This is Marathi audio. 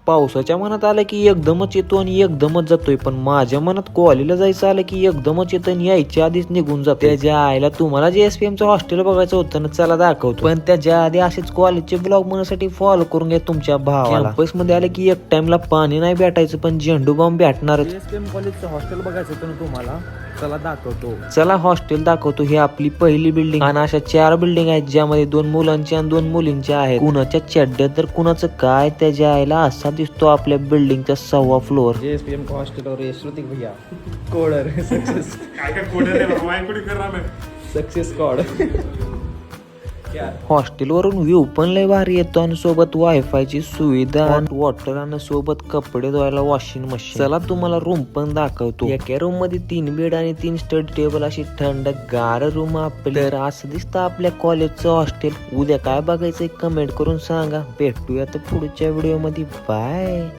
पावसाच्या मनात आलं की एकदमच येतो आणि एकदमच जातोय, पण माझ्या मनात कॉलेजला जायचं आलं की एकदमच येतं आणि यायच्या आधीच निघून जातो. त्याच्या आईला तुम्हाला जे एसपीएमचं हॉस्टेल बघायचं होतं ना, चला दाखवतो. पण त्याच्या आधी असेच कॉलेजचे ब्लॉग बनवण्यासाठी फॉलो करून घ्या तुमच्या भावाला. कॅम्पस मध्ये आले की एक टाइमला पाणी नाही भेटायचं, पण झेंडू बॉम्ब भेटणार. एसपीएम कॉलेजचं हॉस्टेल बघायचं होतं ना तुम्हाला, चला दाखवतो. चला हॉस्टेल दाखवतो. ही आपली पहिली बिल्डिंग आणि अशा 4 बिल्डिंग आहेत, ज्यामध्ये 2 मुलांच्या आणि 2 मुलींच्या आहेत. कुणाच्या चड्ड्या तर कुणाचं काय. त्याच्या आईला असा दिसतो आपल्या बिल्डिंगचा 6वा फ्लोअर. एसपीएम हॉस्टेल और श्रुतिक भैया कोडर सक्सेस काय कोडर आहे बाबा, कोणी करणार नाही. सक्सेस कॉड. हॉस्टेल वरून व्ह्यू पण लय भारी येतो आणि सोबत वायफायची सुविधा, वॉटर आणि सोबत कपडे धुवायला वॉशिंग मशीन. चला तुम्हाला रूम पण दाखवतो. एका रूम मध्ये 3 बेड आणि 3 स्टडी टेबल, अशी थंड गार रूम आपली. तर असं दिसतं आपल्या कॉलेजचं हॉस्टेल. उद्या काय बघायचंय कमेंट करून सांगा. भेटूया तर पुढच्या व्हिडिओ मध्ये. बाय.